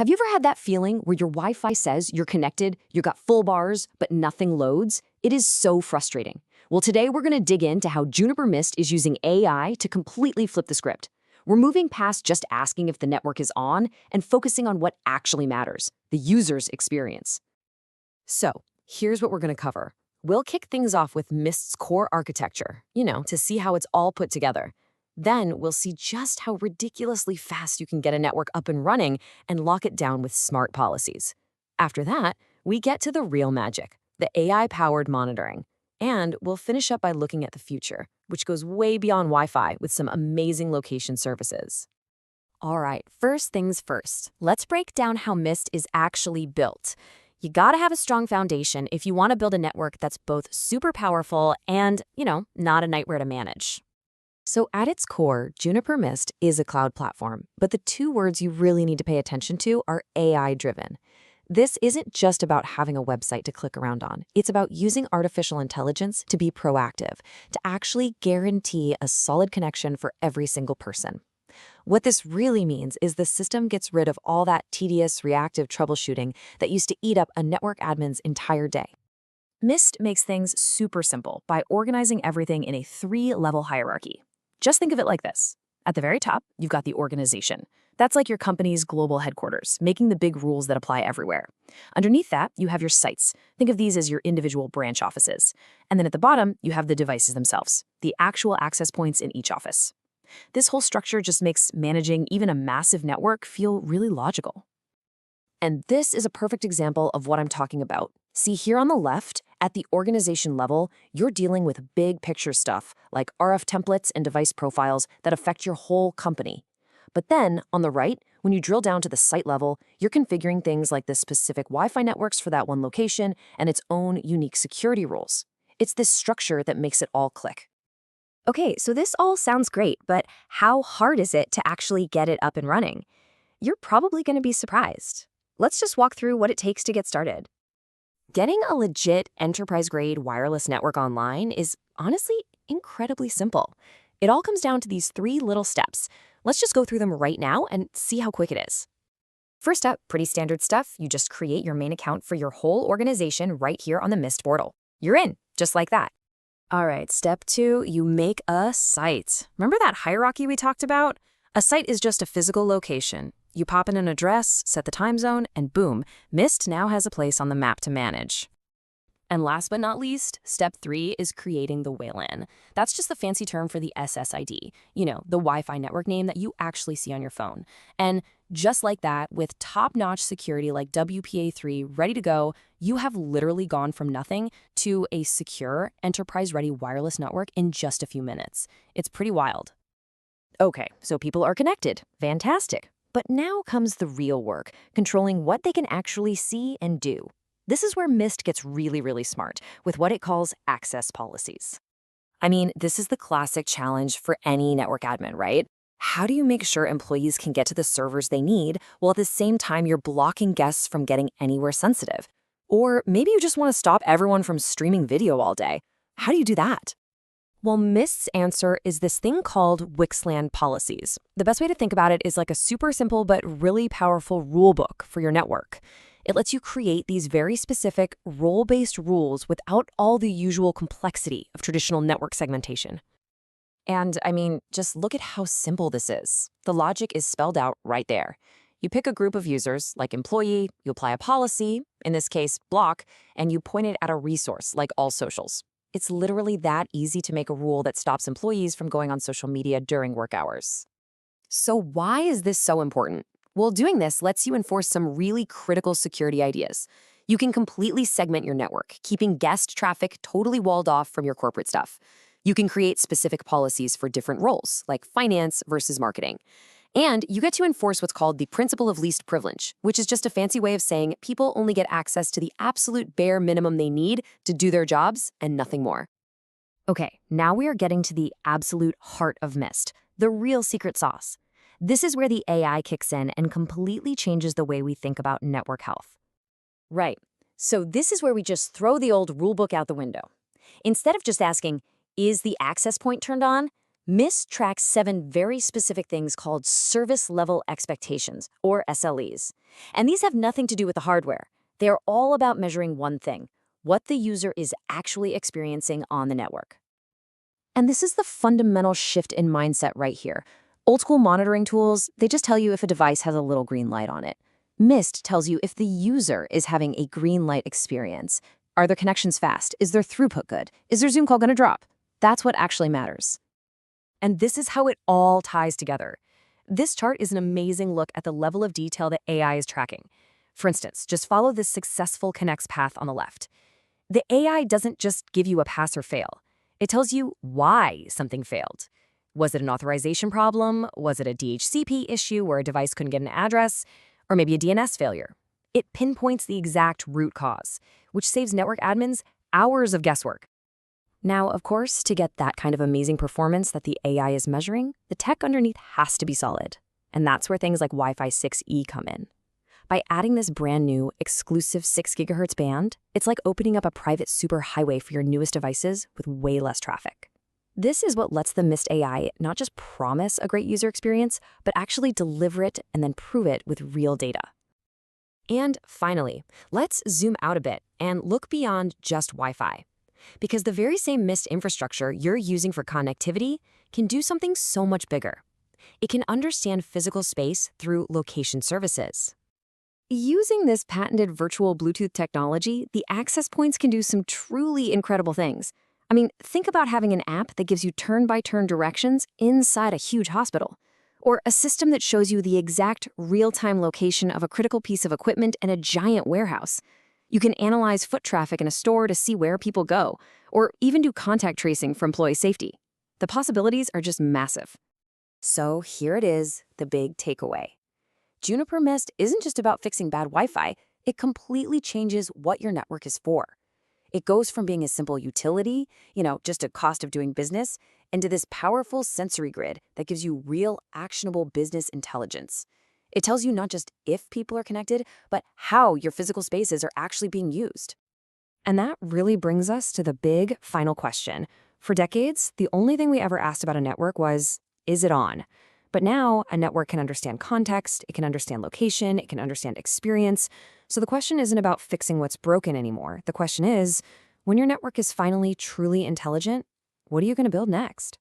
Have you ever had that feeling where your Wi-Fi says you're connected, you got full bars, but nothing loads? It is so frustrating. Well, today we're going to dig into how Juniper Mist is using AI to completely flip the script. We're moving past just asking if the network is on and focusing on what actually matters, the user's experience. So, here's what we're going to cover. We'll kick things off with Mist's core architecture, to see how it's all put together. Then we'll see just how ridiculously fast you can get a network up and running and lock it down with smart policies. After that, we get to the real magic, the AI-powered monitoring. And we'll finish up by looking at the future, which goes way beyond Wi-Fi with some amazing location services. All right, first things first. Let's break down how Mist is actually built. You gotta have a strong foundation if you want to build a network that's both super powerful and, not a nightmare to manage. So at its core, Juniper Mist is a cloud platform, but the two words you really need to pay attention to are AI-driven. This isn't just about having a website to click around on. It's about using artificial intelligence to be proactive, to actually guarantee a solid connection for every single person. What this really means is the system gets rid of all that tedious, reactive troubleshooting that used to eat up a network admin's entire day. Mist makes things super simple by organizing everything in a 3-level hierarchy. Just think of it like this. At the very top, you've got the organization. That's like your company's global headquarters, making the big rules that apply everywhere. Underneath that, you have your sites. Think of these as your individual branch offices. And then at the bottom, you have the devices themselves, the actual access points in each office. This whole structure just makes managing even a massive network feel really logical. And this is a perfect example of what I'm talking about. See, here on the left, at the organization level, you're dealing with big picture stuff like RF templates and device profiles that affect your whole company. But then, on the right, when you drill down to the site level, you're configuring things like the specific Wi-Fi networks for that one location and its own unique security rules. It's this structure that makes it all click. Okay, so this all sounds great, but how hard is it to actually get it up and running? You're probably going to be surprised. Let's just walk through what it takes to get started. Getting a legit enterprise-grade wireless network online is honestly incredibly simple. It all comes down to these 3 little steps. Let's just go through them right now and see how quick it is. First up, pretty standard stuff. You just create your main account for your whole organization right here on the Mist portal. You're in, just like that. All right, step 2, you make a site. Remember that hierarchy we talked about? A site is just a physical location. You pop in an address, set the time zone, and boom, Mist now has a place on the map to manage. And last but not least, step 3 is creating the WLAN. That's just the fancy term for the SSID, the Wi-Fi network name that you actually see on your phone. And just like that, with top-notch security like WPA3 ready to go, you have literally gone from nothing to a secure, enterprise-ready wireless network in just a few minutes. It's pretty wild. Okay, so people are connected. Fantastic. But now comes the real work, controlling what they can actually see and do. This is where Mist gets really, really smart with what it calls access policies. I mean, this is the classic challenge for any network admin, right? How do you make sure employees can get to the servers they need while at the same time you're blocking guests from getting anywhere sensitive? Or maybe you just want to stop everyone from streaming video all day. How do you do that? Well, Mist's answer is this thing called WXLAN policies. The best way to think about it is like a super simple but really powerful rule book for your network. It lets you create these very specific role-based rules without all the usual complexity of traditional network segmentation. And I mean, just look at how simple this is. The logic is spelled out right there. You pick a group of users, like employee, you apply a policy, in this case, block, and you point it at a resource, like all socials. It's literally that easy to make a rule that stops employees from going on social media during work hours. So why is this so important? Well, doing this lets you enforce some really critical security ideas. You can completely segment your network, keeping guest traffic totally walled off from your corporate stuff. You can create specific policies for different roles, like finance versus marketing. And you get to enforce what's called the principle of least privilege, which is just a fancy way of saying people only get access to the absolute bare minimum they need to do their jobs and nothing more. Okay, now we are getting to the absolute heart of Mist, the real secret sauce. This is where the AI kicks in and completely changes the way we think about network health. Right, so this is where we just throw the old rulebook out the window. Instead of just asking, is the access point turned on? Mist tracks 7 very specific things called service level expectations, or SLEs. And these have nothing to do with the hardware. They are all about measuring one thing: what the user is actually experiencing on the network. And this is the fundamental shift in mindset right here. Old school monitoring tools, they just tell you if a device has a little green light on it. Mist tells you if the user is having a green light experience. Are their connections fast? Is their throughput good? Is their Zoom call going to drop? That's what actually matters. And this is how it all ties together. This chart is an amazing look at the level of detail that AI is tracking. For instance, just follow this successful connects path on the left. The AI doesn't just give you a pass or fail. It tells you why something failed. Was it an authorization problem? Was it a DHCP issue where a device couldn't get an address? Or maybe a DNS failure? It pinpoints the exact root cause, which saves network admins hours of guesswork. Now, of course, to get that kind of amazing performance that the AI is measuring, the tech underneath has to be solid. And that's where things like Wi-Fi 6E come in. By adding this brand new, exclusive 6 GHz band, it's like opening up a private superhighway for your newest devices with way less traffic. This is what lets the Mist AI not just promise a great user experience, but actually deliver it and then prove it with real data. And finally, let's zoom out a bit and look beyond just Wi-Fi. Because the very same Mist infrastructure you're using for connectivity can do something so much bigger. It can understand physical space through location services. Using this patented virtual Bluetooth technology, the access points can do some truly incredible things. I mean, think about having an app that gives you turn-by-turn directions inside a huge hospital, or a system that shows you the exact real-time location of a critical piece of equipment in a giant warehouse. You can analyze foot traffic in a store to see where people go, or even do contact tracing for employee safety. The possibilities are just massive. So here it is, the big takeaway. Juniper Mist isn't just about fixing bad Wi-Fi, it completely changes what your network is for. It goes from being a simple utility, just a cost of doing business, into this powerful sensory grid that gives you real, actionable business intelligence. It tells you not just if people are connected, but how your physical spaces are actually being used. And that really brings us to the big final question. For decades, the only thing we ever asked about a network was, is it on? But now, a network can understand context, it can understand location, it can understand experience. So the question isn't about fixing what's broken anymore. The question is, when your network is finally truly intelligent, what are you going to build next?